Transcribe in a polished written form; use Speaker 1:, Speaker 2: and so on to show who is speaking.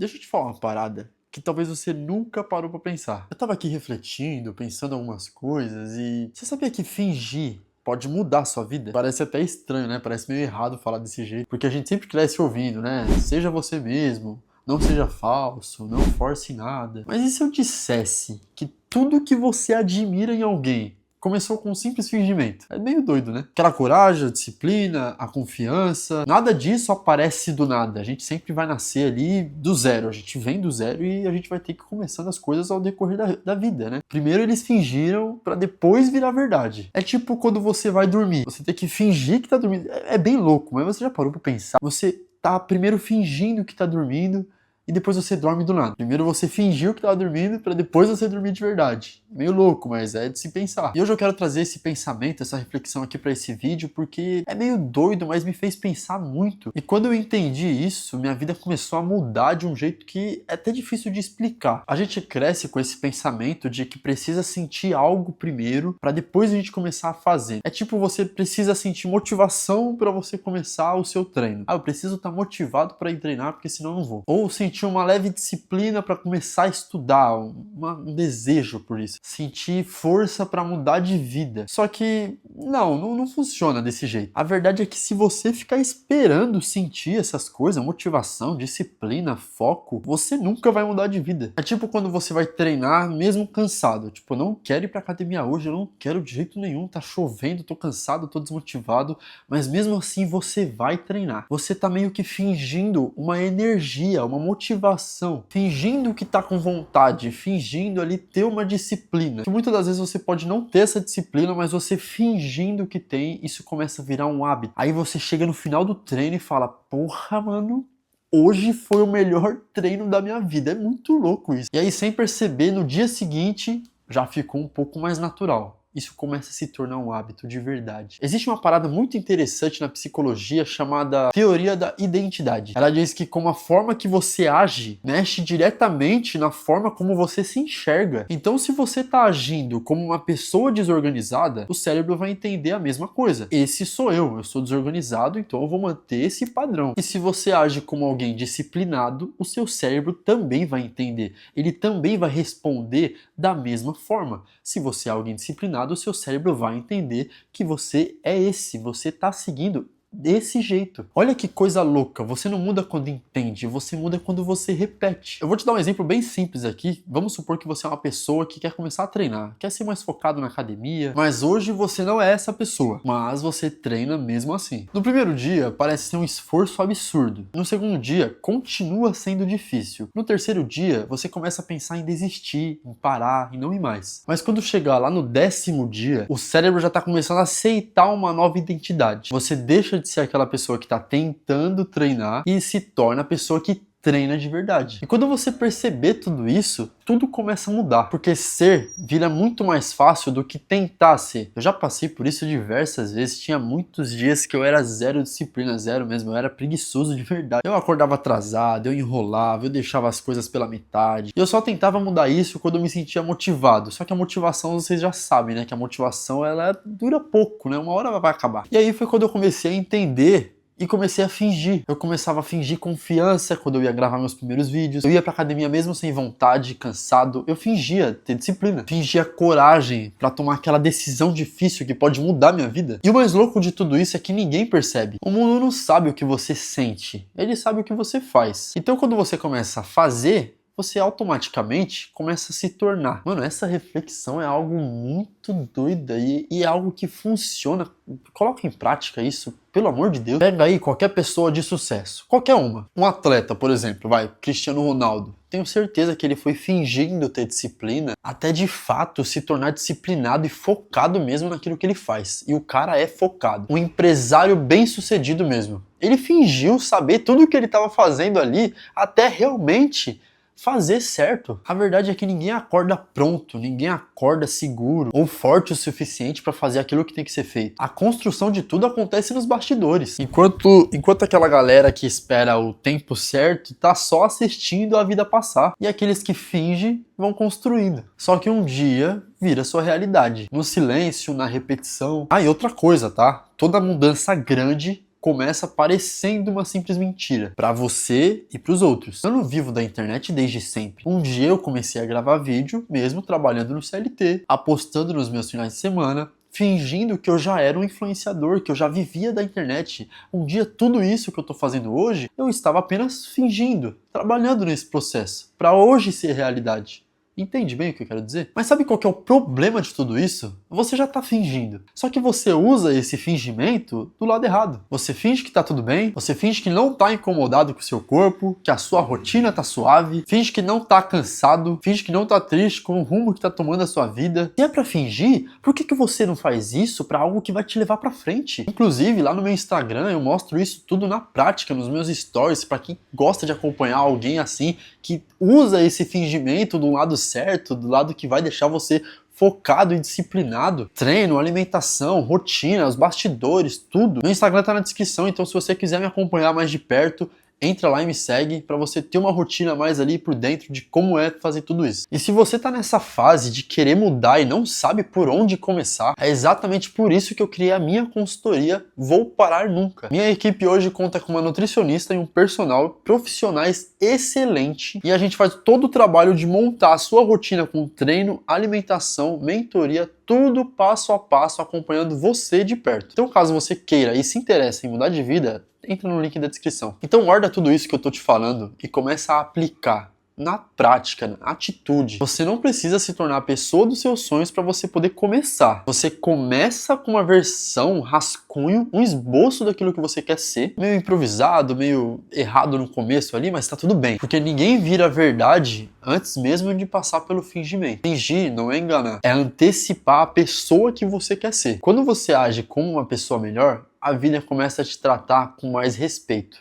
Speaker 1: Deixa eu te falar uma parada que talvez você nunca parou pra pensar. Eu tava aqui refletindo, pensando algumas coisas e você sabia que fingir pode mudar a sua vida? Parece até estranho, né? Parece meio errado falar desse jeito, porque a gente sempre cresce ouvindo, né? Seja você mesmo, não seja falso, não force nada. Mas e se eu dissesse que tudo que você admira em alguém começou com um simples fingimento? É meio doido, né? Aquela coragem, a disciplina, a confiança, nada disso aparece do nada. A gente sempre vai nascer ali do zero. A gente vem do zero e a gente vai ter que ir começando as coisas ao decorrer da vida, né? Primeiro eles fingiram pra depois virar verdade. É tipo quando você vai dormir. Você tem que fingir que tá dormindo. É bem louco, mas você já parou pra pensar? Você tá primeiro fingindo que tá dormindo e depois você dorme do nada. Primeiro você fingiu que estava dormindo para depois você dormir de verdade. Meio louco, mas é de se pensar. E hoje eu quero trazer esse pensamento, essa reflexão aqui para esse vídeo, porque é meio doido, mas me fez pensar muito. E quando eu entendi isso, minha vida começou a mudar de um jeito que é até difícil de explicar. A gente cresce com esse pensamento de que precisa sentir algo primeiro para depois a gente começar a fazer. É tipo você precisa sentir motivação para você começar o seu treino. Ah, eu preciso estar motivado para ir treinar porque senão eu não vou. Ou sentir uma leve disciplina para começar a estudar, um desejo por isso. Sentir força para mudar de vida. Só que não funciona desse jeito. A verdade é que se você ficar esperando sentir essas coisas, motivação, disciplina, foco, você nunca vai mudar de vida. É tipo quando você vai treinar mesmo cansado. Tipo, eu não quero ir pra academia hoje, eu não quero de jeito nenhum, tá chovendo, tô cansado, tô desmotivado, mas mesmo assim você vai treinar. Você tá meio que fingindo uma energia, uma motivação, fingindo que tá com vontade, fingindo ali ter uma disciplina. Que muitas das vezes você pode não ter essa disciplina, mas você fingindo que tem, isso começa a virar um hábito. Aí você chega no final do treino e fala, porra, mano, hoje foi o melhor treino da minha vida. É muito louco isso. E aí, sem perceber, no dia seguinte, já ficou um pouco mais natural. Isso começa a se tornar um hábito de verdade. Existe uma parada muito interessante na psicologia chamada teoria da identidade. Ela diz que como a forma que você age mexe diretamente na forma como você se enxerga. Então, se você está agindo como uma pessoa desorganizada, o cérebro vai entender a mesma coisa. Esse sou eu sou desorganizado, então eu vou manter esse padrão. E se você age como alguém disciplinado, o seu cérebro também vai entender. Ele também vai responder da mesma forma. Se você é alguém disciplinado, o seu cérebro vai entender que você é você está seguindo desse jeito. Olha que coisa louca, você não muda quando entende, você muda quando você repete. Eu vou te dar um exemplo bem simples aqui. Vamos supor que você é uma pessoa que quer começar a treinar, quer ser mais focado na academia, mas hoje você não é essa pessoa, mas você treina mesmo assim. No primeiro dia, parece ser um esforço absurdo. No segundo dia, continua sendo difícil. No terceiro dia, você começa a pensar em desistir, em parar, em não ir mais. Mas quando chegar lá no 10º dia, o cérebro já está começando a aceitar uma nova identidade. Você deixa de ser aquela pessoa que está tentando treinar e se torna a pessoa que treina de verdade. E quando você perceber tudo isso, tudo começa a mudar, porque ser vira muito mais fácil do que tentar ser. Eu já passei por isso diversas vezes, tinha muitos dias que eu era zero disciplina, zero mesmo, eu era preguiçoso de verdade. Eu acordava atrasado, eu enrolava, eu deixava as coisas pela metade. E eu só tentava mudar isso quando eu me sentia motivado. Só que a motivação, vocês já sabem, né, que a motivação ela dura pouco, né, uma hora ela vai acabar. E aí foi quando eu comecei a entender e comecei a fingir. Eu começava a fingir confiança quando eu ia gravar meus primeiros vídeos. Eu ia pra academia mesmo sem vontade, cansado. Eu fingia ter disciplina. Fingia coragem pra tomar aquela decisão difícil que pode mudar minha vida. E o mais louco de tudo isso é que ninguém percebe. O mundo não sabe o que você sente. Ele sabe o que você faz. Então quando você começa a fazer, você automaticamente começa a se tornar. Mano, essa reflexão é algo muito doida e é algo que funciona. Coloca em prática isso, pelo amor de Deus. Pega aí qualquer pessoa de sucesso, qualquer uma. Um atleta, por exemplo, Cristiano Ronaldo. Tenho certeza que ele foi fingindo ter disciplina até de fato se tornar disciplinado e focado mesmo naquilo que ele faz. E o cara é focado. Um empresário bem sucedido mesmo. Ele fingiu saber tudo o que ele estava fazendo ali até realmente fazer certo. A verdade é que ninguém acorda pronto, ninguém acorda seguro ou forte o suficiente para fazer aquilo que tem que ser feito. A construção de tudo acontece nos bastidores. Enquanto aquela galera que espera o tempo certo tá só assistindo a vida passar. E aqueles que fingem vão construindo. Só que um dia vira sua realidade. No silêncio, na repetição. Ah, e outra coisa, tá? Toda mudança grande começa parecendo uma simples mentira para você e para os outros. Eu não vivo da internet desde sempre. Um dia eu comecei a gravar vídeo, mesmo trabalhando no CLT, apostando nos meus finais de semana, fingindo que eu já era um influenciador, que eu já vivia da internet. Um dia tudo isso que eu tô fazendo hoje, eu estava apenas fingindo, trabalhando nesse processo, para hoje ser realidade. Entende bem o que eu quero dizer? Mas sabe qual que é o problema de tudo isso? Você já tá fingindo. Só que você usa esse fingimento do lado errado. Você finge que tá tudo bem, você finge que não tá incomodado com o seu corpo, que a sua rotina tá suave, finge que não tá cansado, finge que não tá triste com o rumo que tá tomando a sua vida. Se é pra fingir, por que você não faz isso pra algo que vai te levar pra frente? Inclusive, lá no meu Instagram eu mostro isso tudo na prática, nos meus stories, pra quem gosta de acompanhar alguém assim, que usa esse fingimento do lado certo, do lado que vai deixar você focado e disciplinado. Treino, alimentação, rotina, os bastidores, tudo. Meu Instagram tá na descrição, então se você quiser me acompanhar mais de perto, entra lá e me segue para você ter uma rotina mais ali por dentro de como é fazer tudo isso. E se você tá nessa fase de querer mudar e não sabe por onde começar, é exatamente por isso que eu criei a minha consultoria Vou Parar Nunca. Minha equipe hoje conta com uma nutricionista e um personal profissionais excelente e a gente faz todo o trabalho de montar a sua rotina com treino, alimentação, mentoria, tudo passo a passo acompanhando você de perto. Então caso você queira e se interesse em mudar de vida, entra no link da descrição. Então guarda tudo isso que eu tô te falando e começa a aplicar na prática, na atitude. Você não precisa se tornar a pessoa dos seus sonhos para você poder começar. Você começa com uma versão, um rascunho, um esboço daquilo que você quer ser, meio improvisado, meio errado no começo ali, mas tá tudo bem. Porque ninguém vira a verdade antes mesmo de passar pelo fingimento. Fingir não é enganar, é antecipar a pessoa que você quer ser. Quando você age como uma pessoa melhor, a vida começa a te tratar com mais respeito.